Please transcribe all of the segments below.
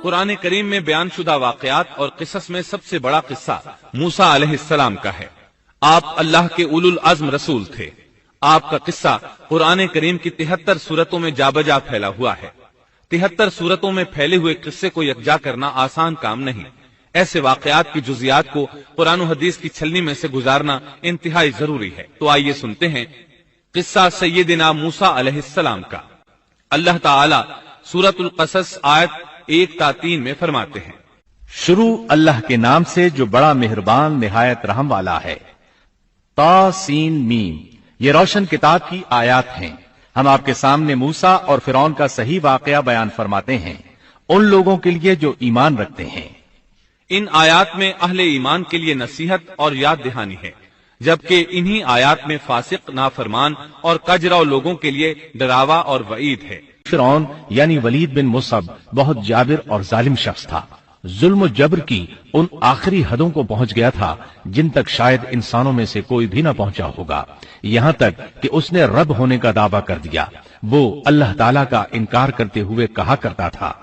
قرآن کریم میں بیان شدہ واقعات اور قصص میں سب سے بڑا قصہ موسیٰ علیہ السلام کا ہے۔ آپ اللہ کے اولو العزم رسول تھے۔ آپ کا قصہ قرآن کریم کی 73 سورتوں میں جا بجا پھیلا ہوا ہے۔ 73 سورتوں میں پھیلے ہوئے قصے کو یکجا کرنا آسان کام نہیں۔ ایسے واقعات کی جزیات کو قرآن و حدیث کی چھلنی میں سے گزارنا انتہائی ضروری ہے۔ تو آئیے سنتے ہیں قصہ سیدنا موسیٰ علیہ السلام کا۔ اللہ تعالی سورۃ القصص آیت 1 تا 3 میں فرماتے ہیں، شروع اللہ کے نام سے جو بڑا مہربان نہایت رحم والا ہے۔ تا سین میم، یہ روشن کتاب کی آیات ہیں۔ ہم آپ کے سامنے موسیٰ اور فرعون کا صحیح واقعہ بیان فرماتے ہیں ان لوگوں کے لیے جو ایمان رکھتے ہیں۔ ان آیات میں اہل ایمان کے لیے نصیحت اور یاد دہانی ہے، جبکہ انہی آیات میں فاسق، نافرمان اور کجراؤ لوگوں کے لیے ڈراوا اور وعید ہے۔ فرعون یعنی ولید بن مصعب بہت جابر اور ظالم شخص تھا۔ ظلم و جبر کی ان آخری حدوں کو پہنچ گیا تھا جن تک شاید انسانوں میں سے کوئی بھی نہ پہنچا ہوگا، یہاں تک کہ اس نے رب ہونے کا دعویٰ کر دیا۔ وہ اللہ تعالیٰ کا انکار کرتے ہوئے کہا کرتا تھا،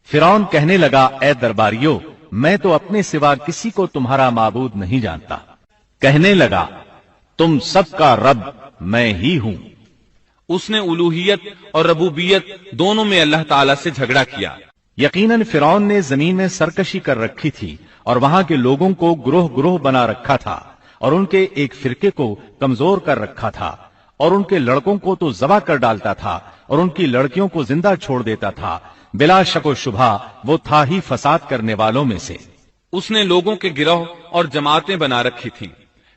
فرعون کہنے لگا، اے درباریوں، میں تو اپنے سوا کسی کو تمہارا معبود نہیں جانتا۔ کہنے لگا، تم سب کا رب میں ہی ہوں۔ اس نے الوہیت اور ربوبیت دونوں میں اللہ تعالیٰ سے جھگڑا کیا۔ یقیناً فرعون نے زمین میں سرکشی کر رکھی تھی اور وہاں کے لوگوں کو گروہ گروہ بنا رکھا تھا اور ان کے ایک فرقے کو کمزور کر رکھا تھا اور ان کے لڑکوں کو تو ذبح کر ڈالتا تھا اور ان کی لڑکیوں کو زندہ چھوڑ دیتا تھا۔ بلا شک و شبہ وہ تھا ہی فساد کرنے والوں میں سے۔ اس نے لوگوں کے گروہ اور جماعتیں بنا رکھی تھیں۔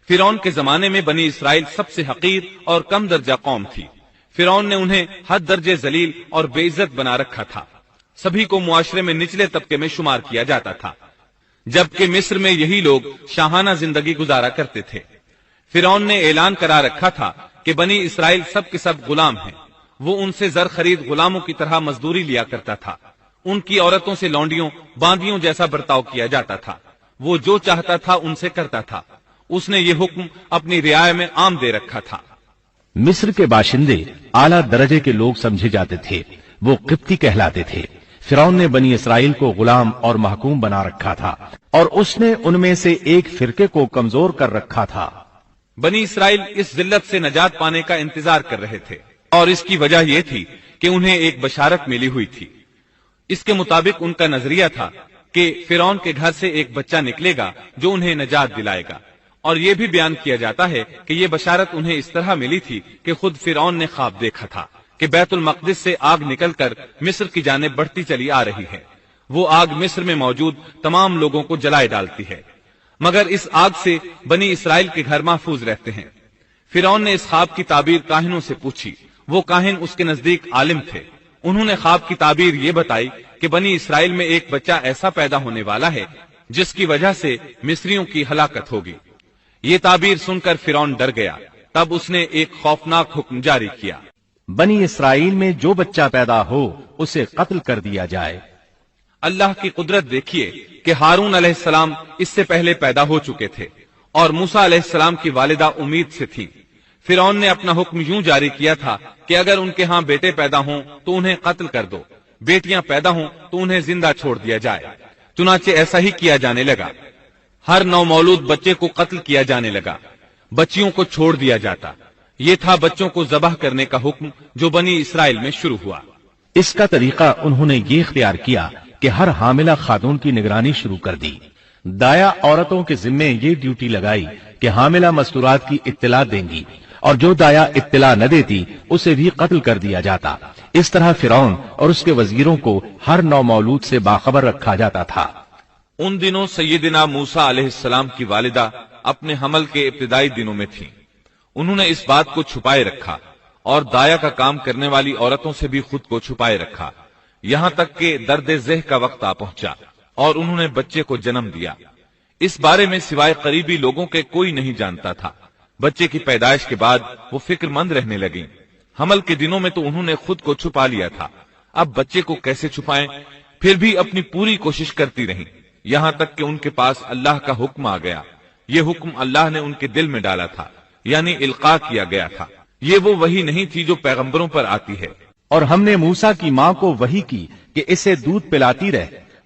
فرعون کے زمانے میں بنی اسرائیل سب سے حقیر اور کم درجہ قوم تھی۔ فرعون نے انہیں حد درجے ذلیل اور بے عزت بنا رکھا تھا۔ سبھی کو معاشرے میں نچلے طبقے میں شمار کیا جاتا تھا، جبکہ مصر میں یہی لوگ شاہانہ زندگی گزارا کرتے تھے۔ فرعون نے اعلان کرا رکھا تھا کہ بنی اسرائیل سب کے سب غلام ہیں۔ وہ ان سے زر خرید غلاموں کی طرح مزدوری لیا کرتا تھا۔ ان کی عورتوں سے لونڈیوں باندیوں جیسا برتاؤ کیا جاتا تھا۔ وہ جو چاہتا تھا ان سے کرتا تھا۔ اس نے یہ حکم اپنی رعایا میں عام دے رکھا تھا۔ مصر کے باشندے اعلیٰ درجے کے لوگ سمجھے جاتے تھے، وہ قبطی کہلاتے تھے۔ فرعون نے بنی اسرائیل کو غلام اور محکوم بنا رکھا تھا اور اس نے ان میں سے ایک فرقے کو کمزور کر رکھا تھا۔ بنی اسرائیل اس ذلت سے نجات پانے کا انتظار کر رہے تھے، اور اس کی وجہ یہ تھی کہ انہیں ایک بشارت ملی ہوئی تھی۔ اس کے مطابق ان کا نظریہ تھا کہ فرعون کے گھر سے ایک بچہ نکلے گا جو انہیں نجات دلائے گا، اور یہ بھی بیان کیا جاتا ہے کہ یہ بشارت انہیں اس طرح ملی تھی کہ خود فرعون نے خواب دیکھا تھا کہ بیت المقدس سے آگ نکل کر مصر کی جانب بڑھتی چلی آ رہی ہے۔ وہ آگ مصر میں موجود تمام لوگوں کو جلائے ڈالتی ہے، مگر اس آگ سے بنی اسرائیل کے گھر محفوظ رہتے ہیں۔ فرعون نے اس خواب کی تعبیر کاہنوں سے پوچھی۔ وہ کاہن اس کے نزدیک عالم تھے۔ انہوں نے خواب کی تعبیر یہ بتائی کہ بنی اسرائیل میں ایک بچہ ایسا پیدا ہونے والا ہے جس کی وجہ سے مصریوں کی ہلاکت ہوگی۔ یہ تعبیر سن کر فرعون ڈر گیا۔ تب اس نے ایک خوفناک حکم جاری کیا، بنی اسرائیل میں جو بچہ پیدا ہو اسے قتل کر دیا جائے۔ اللہ کی قدرت دیکھیے کہ ہارون علیہ السلام اس سے پہلے پیدا ہو چکے تھے اور موسیٰ علیہ السلام کی والدہ امید سے تھی۔ فرعون نے اپنا حکم یوں جاری کیا تھا کہ اگر ان کے ہاں بیٹے پیدا ہوں تو انہیں قتل کر دو، بیٹیاں پیدا ہوں تو انہیں زندہ چھوڑ دیا جائے۔ چنانچہ ایسا ہی کیا جانے لگا۔ ہر نو مولود بچے کو قتل کیا جانے لگا، بچیوں کو چھوڑ دیا جاتا۔ یہ تھا بچوں کو ذبح کرنے کا حکم جو بنی اسرائیل میں شروع ہوا۔ اس کا طریقہ انہوں نے یہ اختیار کیا کہ ہر حاملہ خاتون کی نگرانی شروع کر دی۔ دایا عورتوں کے ذمے یہ ڈیوٹی لگائی کہ حاملہ مستورات کی اطلاع دیں گی، اور جو دایا اطلاع نہ دیتی اسے بھی قتل کر دیا جاتا۔ اس طرح فرعون اور اس کے وزیروں کو ہر نو مولود سے باخبر رکھا جاتا تھا۔ ان دنوں سیدنا موسیٰ علیہ السلام کی والدہ اپنے حمل کے ابتدائی دنوں میں تھیں۔ انہوں نے اس بات کو چھپائے رکھا اور دایا کا کام کرنے والی عورتوں سے بھی خود کو چھپائے رکھا، یہاں تک کہ درد ذہ کا وقت آ پہنچا اور انہوں نے بچے کو جنم دیا۔ اس بارے میں سوائے قریبی لوگوں کے کوئی نہیں جانتا تھا۔ بچے کی پیدائش کے بعد وہ فکر مند رہنے لگیں۔ حمل کے دنوں میں تو انہوں نے خود کو چھپا لیا تھا، اب بچے کو کیسے چھپائیں؟ پھر بھی اپنی پوری کوشش کرتی رہیں، یہاں تک کہ ان کے پاس اللہ کا حکم آ گیا۔ یہ حکم اللہ نے ان کے دل میں ڈالا تھا، یعنی القاء کیا گیا تھا۔ یہ وہ وحی نہیں تھی جو پیغمبروں پر آتی ہے۔ اور ہم نے موسیٰ کی ماں کو وحی کی کہ اسے دودھ پلاتی رہ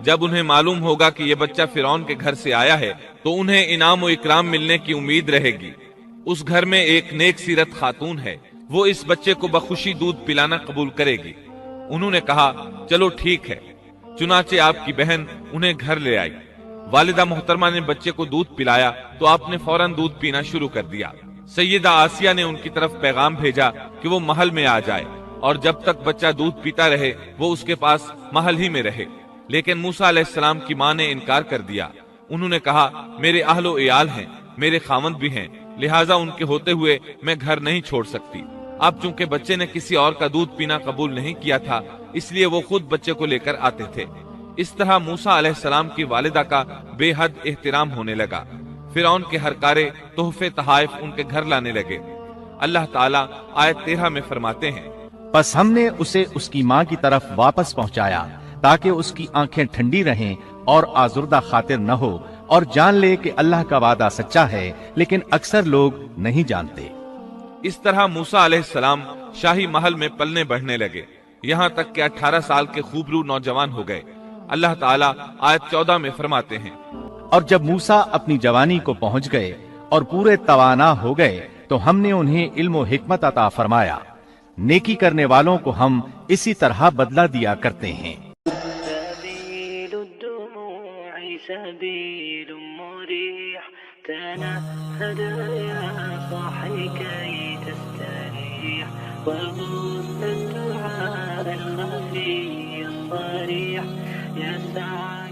جب انہیں معلوم ہوگا کہ یہ بچہ فرعون کے گھر سے آیا ہے تو انہیں انعام و اکرام ملنے کی امید رہے گی۔ اس گھر میں ایک نیک سیرت خاتون ہے، وہ اس بچے کو بخوشی دودھ پلانا قبول کرے گی۔ انہوں نے کہا چلو ٹھیک ہے۔ چنانچہ آپ کی بہن انہیں گھر لے آئی۔ والدہ محترمہ نے بچے کو دودھ پلایا تو آپ نے فوراً دودھ پینا شروع کر دیا۔ سیدہ آسیہ نے ان کی طرف پیغام بھیجا کہ وہ محل میں آ جائے اور جب تک بچہ دودھ پیتا رہے وہ اس کے پاس محل ہی میں رہے، لیکن موسیٰ علیہ السلام کی ماں نے انکار کر دیا۔ انہوں نے کہا میرے اہل و عیال ہیں، میرے خاوند بھی ہیں، لہٰذا ان کے ہوتے ہوئے میں گھر نہیں چھوڑ سکتی۔ اب چونکہ بچے نے کسی اور کا دودھ پینا قبول نہیں کیا تھا اس لیے وہ خود بچے کو لے کر آتے تھے۔ اس طرح موسیٰ علیہ السلام کی والدہ کا بے حد احترام ہونے لگا۔ فرعون کے ہر کارے تحفے تحائف ان کے گھر لانے لگے۔ اللہ تعالیٰ آیت 13 میں فرماتے ہیں، پس ہم نے اسے اس کی ماں کی طرف واپس پہنچایا تاکہ اس کی آنکھیں ٹھنڈی رہیں اور آزردہ خاطر نہ ہو، اور جان لے کہ اللہ کا وعدہ سچا ہے، لیکن اکثر لوگ نہیں جانتے۔ اس طرح موسیٰ علیہ السلام شاہی محل میں پلنے بڑھنے لگے، یہاں تک کہ 18 سال کے خوبرو نوجوان ہو گئے۔ اللہ تعالیٰ آیت 14 میں فرماتے ہیں، اور جب موسیٰ اپنی جوانی کو پہنچ گئے اور پورے توانا ہو گئے تو ہم نے انہیں علم و حکمت عطا فرمایا۔ نیکی کرنے والوں کو ہم اسی طرح بدلہ دیا کرتے ہیں۔ سبيل الدموع سبيل مريح تنهد يا صاحي كي تستريح وغص الدعاء الخفي الصريح يسعى